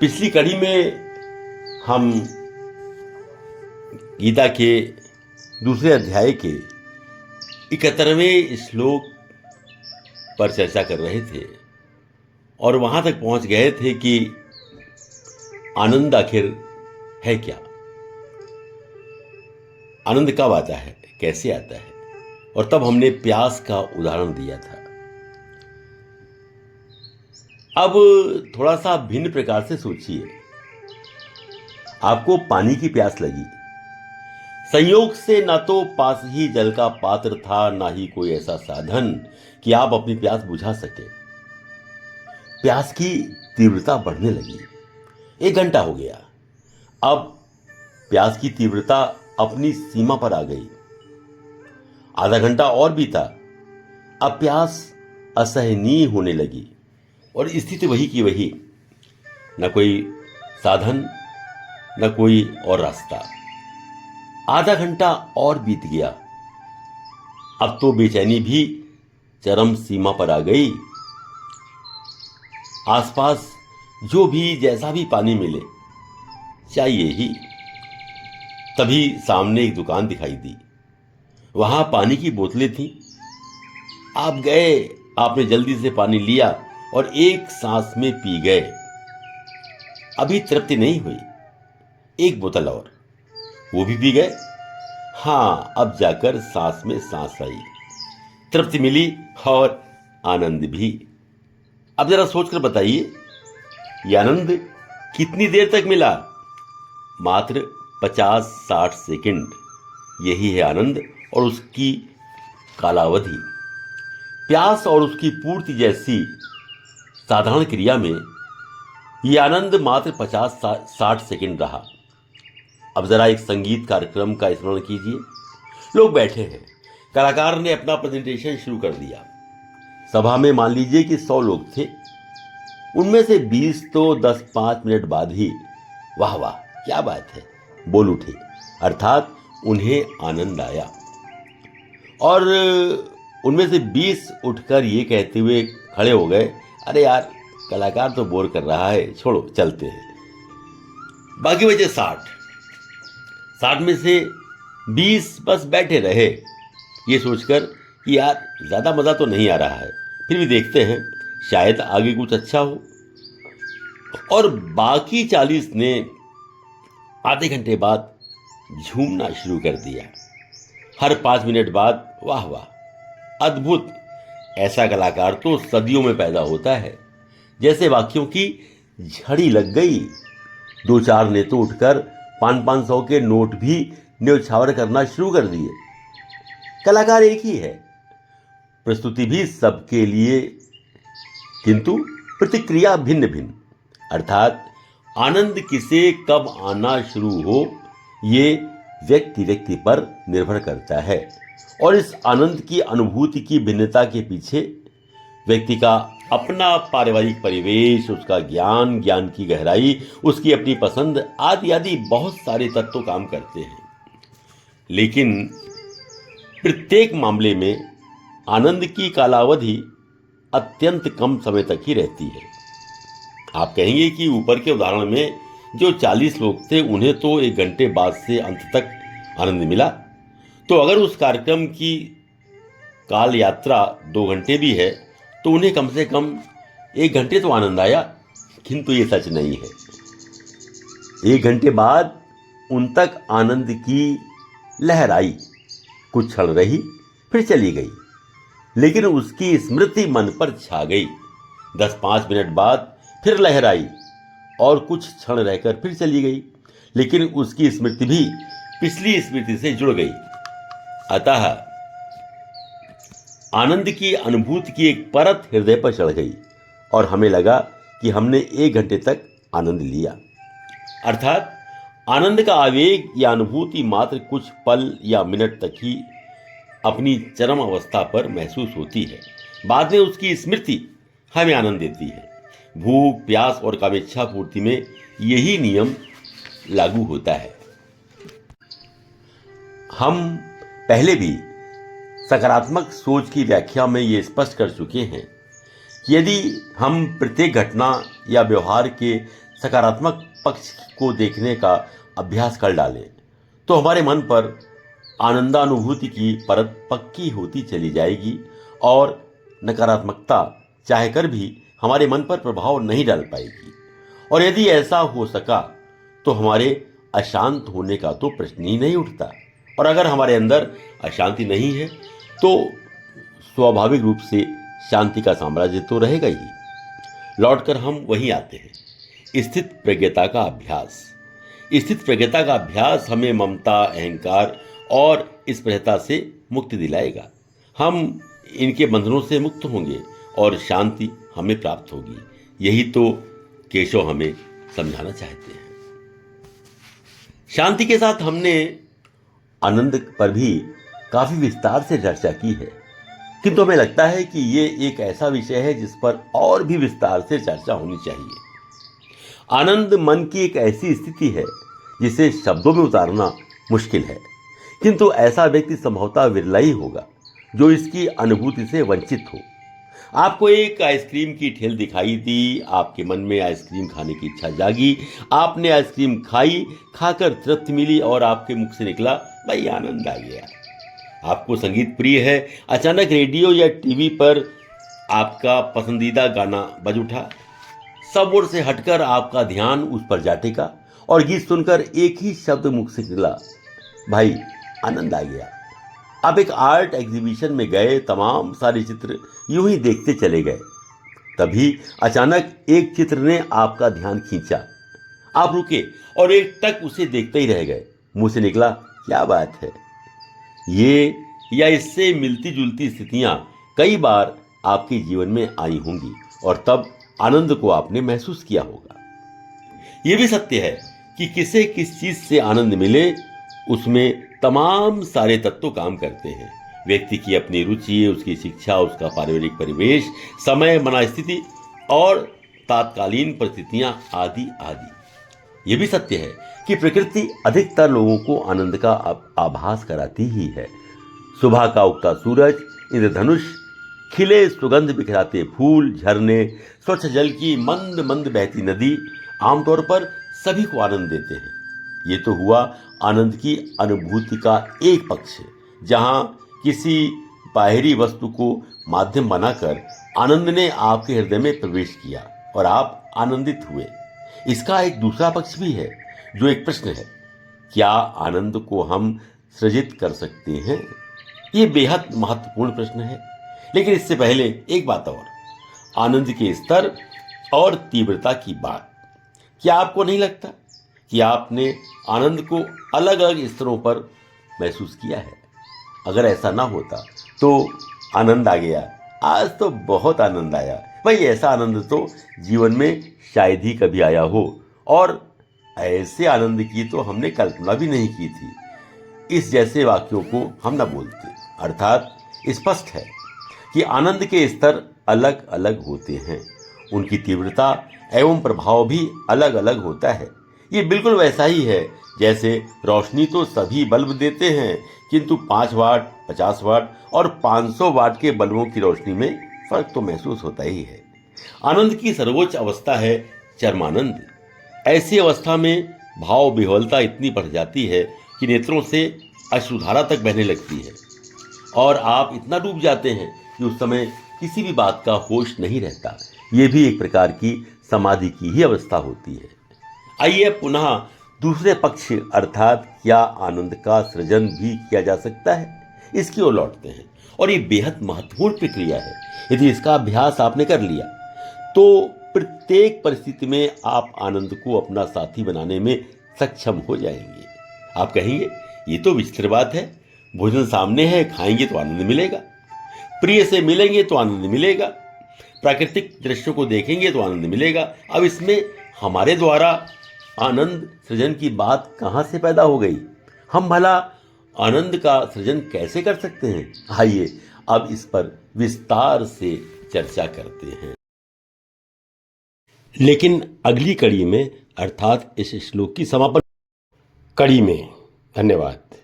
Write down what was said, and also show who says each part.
Speaker 1: पिछली कड़ी में हम गीता के दूसरे अध्याय के 71वें श्लोक पर चर्चा कर रहे थे और वहां तक पहुंच गए थे कि आनंद आखिर है क्या, आनंद कब आता है, कैसे आता है, और तब हमने प्यास का उदाहरण दिया था। अब थोड़ा सा भिन्न प्रकार से सोचिए। आपको पानी की प्यास लगी, संयोग से ना तो पास ही जल का पात्र था, ना ही कोई ऐसा साधन कि आप अपनी प्यास बुझा सके। प्यास की तीव्रता बढ़ने लगी। 1 घंटा हो गया। अब प्यास की तीव्रता अपनी सीमा पर आ गई। आधा घंटा और बीता। अब प्यास असहनीय होने लगी और स्थिति वही की वही, न कोई साधन न कोई और रास्ता। आधा घंटा और बीत गया। अब तो बेचैनी भी चरम सीमा पर आ गई। आसपास जो भी जैसा भी पानी मिले चाहिए ही। तभी सामने एक दुकान दिखाई दी। वहां पानी की बोतलें थीं। आप गए, आपने जल्दी से पानी लिया और एक सांस में पी गए। अभी तृप्ति नहीं हुई, एक बोतल और, वो भी पी गए। हां, अब जाकर सांस में सांस आई, तृप्ति मिली और आनंद भी। अब जरा सोचकर बताइए, यह आनंद कितनी देर तक मिला? मात्र 50-60 सेकंड। यही है आनंद और उसकी कालावधि। प्यास और उसकी पूर्ति जैसी साधारण क्रिया में यह आनंद मात्र 50-60 सेकंड रहा। अब जरा एक संगीत कार्यक्रम का स्मरण कीजिए। लोग बैठे हैं, कलाकार ने अपना प्रेजेंटेशन शुरू कर दिया। सभा में मान लीजिए कि 100 लोग थे। उनमें से 20 तो 10-5 मिनट बाद ही वाह वाह क्या बात है बोल उठे, अर्थात उन्हें आनंद आया। और उनमें से 20 उठकर ये कहते हुए खड़े हो गए, अरे यार कलाकार तो बोर कर रहा है, छोड़ो चलते हैं। बाकी बचे 60 में से 20 बस बैठे रहे, ये सोचकर कि यार ज्यादा मजा तो नहीं आ रहा है, फिर भी देखते हैं, शायद आगे कुछ अच्छा हो। और बाकी 40 ने आधे घंटे बाद झूमना शुरू कर दिया। हर 5 मिनट बाद वाह वाह अद्भुत, ऐसा कलाकार तो सदियों में पैदा होता है। जैसे वाक्यों की झड़ी लग गई। 2-4 ने तो उठकर 500 के नोट भी न्यौछावर करना शुरू कर दिए। कलाकार एक ही है, प्रस्तुति भी सबके लिए, किंतु प्रतिक्रिया भिन्न भिन्न। अर्थात आनंद किसे कब आना शुरू हो, ये व्यक्ति व्यक्ति पर निर्भर करता है। और इस आनंद की अनुभूति की भिन्नता के पीछे व्यक्ति का अपना पारिवारिक परिवेश, उसका ज्ञान की गहराई, उसकी अपनी पसंद आदि आदि बहुत सारे तत्व काम करते हैं। लेकिन प्रत्येक मामले में आनंद की कालावधि अत्यंत कम समय तक ही रहती है। आप कहेंगे कि ऊपर के उदाहरण में जो 40 लोग थे उन्हें तो 1 घंटे बाद से अंत तक आनंद मिला, तो अगर उस कार्यक्रम की काल यात्रा 2 घंटे भी है तो उन्हें कम से कम 1 घंटे तो आनंद आया। किंतु ये सच नहीं है। 1 घंटे बाद उन तक आनंद की लहर आई, कुछ क्षण रही फिर चली गई, लेकिन उसकी स्मृति मन पर छा गई। 10-5 मिनट बाद फिर लहर आई और कुछ क्षण रहकर फिर चली गई, लेकिन उसकी स्मृति भी पिछली स्मृति से जुड़ गई। अतः आनंद की अनुभूति की एक परत हृदय पर चढ़ गई और हमें लगा कि हमने 1 घंटे तक आनंद लिया। अर्थात आनंद का आवेग या अनुभूति मात्र कुछ पल या मिनट तक ही अपनी चरम अवस्था पर महसूस होती है। बाद में उसकी स्मृति हमें आनंद देती है। भूख, प्यास और कामेच्छा पूर्ति में यही नियम लागू होता है। हम पहले भी सकारात्मक सोच की व्याख्या में ये स्पष्ट कर चुके हैं कि यदि हम प्रत्येक घटना या व्यवहार के सकारात्मक पक्ष को देखने का अभ्यास कर डालें तो हमारे मन पर आनंदानुभूति की परत पक्की होती चली जाएगी और नकारात्मकता चाहकर भी हमारे मन पर प्रभाव नहीं डाल पाएगी। और यदि ऐसा हो सका तो हमारे अशांत होने का तो प्रश्न ही नहीं उठता। और अगर हमारे अंदर अशांति नहीं है तो स्वाभाविक रूप से शांति का साम्राज्य तो रहेगा ही। लौटकर हम वहीं आते हैं, स्थित प्रज्ञता का अभ्यास। स्थित प्रज्ञता का अभ्यास हमें ममता, अहंकार और इस प्रज्ञता से मुक्ति दिलाएगा। हम इनके बंधनों से मुक्त होंगे और शांति हमें प्राप्त होगी। यही तो केशव हमें समझाना चाहते हैं। शांति के साथ हमने आनंद पर भी काफी विस्तार से चर्चा की है, किंतु हमें लगता है कि ये एक ऐसा विषय है जिस पर और भी विस्तार से चर्चा होनी चाहिए। आनंद मन की एक ऐसी स्थिति है जिसे शब्दों में उतारना मुश्किल है, किंतु ऐसा व्यक्ति संभवतः विरला ही होगा जो इसकी अनुभूति से वंचित हो। आपको एक आइसक्रीम की ठेल दिखाई दी, आपके मन में आइसक्रीम खाने की इच्छा जागी, आपने आइसक्रीम खाई, खाकर तृप्ति मिली और आपके मुख से निकला, भाई आनंद आ गया। आपको संगीत प्रिय है, अचानक रेडियो या टीवी पर आपका पसंदीदा गाना बज उठा, सब ओर से हटकर आपका ध्यान उस पर जा टिका और गीत सुनकर एक ही शब्द मुख से निकला, भाई आनंद आ गया। आप एक आर्ट एग्जीबिशन में गए, तमाम सारे चित्र यूं ही देखते चले गए। तभी अचानक एक चित्र ने आपका ध्यान खींचा। आप रुके और एक टक उसे देखते ही रह गए। मुंह से निकला, क्या बात है। ये या इससे मिलती जुलती स्थितियां कई बार आपके जीवन में आई होंगी और तब आनंद को आपने महसूस किया होगा। यह भी सत्य है कि किसे किस चीज से आनंद मिले उसमें तमाम सारे तत्व काम करते हैं। व्यक्ति की अपनी रुचि, उसकी शिक्षा, उसका पारिवारिक परिवेश, समय, मनस्थिति और तात्कालीन परिस्थितियां आदि आदि। यह भी सत्य है कि प्रकृति अधिकतर लोगों को आनंद का आभास कराती ही है। सुबह का उगता सूरज, इंद्रधनुष, खिले सुगंध बिखराते फूल, झरने, स्वच्छ जल की मंद मंद बहती नदी आमतौर पर सभी को आनंद देते हैं। ये तो हुआ आनंद की अनुभूति का एक पक्ष, जहां किसी बाहरी वस्तु को माध्यम बनाकर आनंद ने आपके हृदय में प्रवेश किया और आप आनंदित हुए। इसका एक दूसरा पक्ष भी है जो एक प्रश्न है, क्या आनंद को हम सृजित कर सकते हैं? ये बेहद महत्वपूर्ण प्रश्न है। लेकिन इससे पहले एक बात और, आनंद के स्तर और तीव्रता की बात। क्या आपको नहीं लगता कि आपने आनंद को अलग अलग स्तरों पर महसूस किया है? अगर ऐसा ना होता तो आनंद आ गया, आज तो बहुत आनंद आया, भाई ऐसा आनंद तो जीवन में शायद ही कभी आया हो और ऐसे आनंद की तो हमने कल्पना भी नहीं की थी। इस जैसे वाक्यों को हम न बोलते। अर्थात स्पष्ट है कि आनंद के स्तर अलग अलग होते हैं, उनकी तीव्रता एवं प्रभाव भी अलग अलग होता है। ये बिल्कुल वैसा ही है जैसे रोशनी तो सभी बल्ब देते हैं, किंतु 5 वाट, 50 वाट और 500 वाट के बल्बों की रोशनी में फर्क तो महसूस होता ही है। आनंद की सर्वोच्च अवस्था है चरमानंद। ऐसी अवस्था में भाव विह्वलता इतनी बढ़ जाती है कि नेत्रों से अश्रुधारा तक बहने लगती है और आप इतना डूब जाते हैं कि उस समय किसी भी बात का होश नहीं रहता। ये भी एक प्रकार की समाधि की ही अवस्था होती है। आइए पुनः दूसरे पक्ष अर्थात क्या आनंद का सृजन भी किया जा सकता है, इसकी ओर लौटते हैं। और ये बेहद महत्वपूर्ण प्रक्रिया है। यदि इसका अभ्यास आपने कर लिया तो प्रत्येक परिस्थिति में आप आनंद को अपना साथी बनाने में सक्षम हो जाएंगे। आप कहेंगे ये तो विचित्र बात है, भोजन सामने है, खाएंगे तो आनंद मिलेगा, प्रिय से मिलेंगे तो आनंद मिलेगा, प्राकृतिक दृश्यों को देखेंगे तो आनंद मिलेगा। अब इसमें हमारे द्वारा आनंद सृजन की बात कहां से पैदा हो गई? हम भला आनंद का सृजन कैसे कर सकते हैं? आइए अब इस पर विस्तार से चर्चा करते हैं, लेकिन अगली कड़ी में अर्थात इस श्लोक की समापन कड़ी में। धन्यवाद।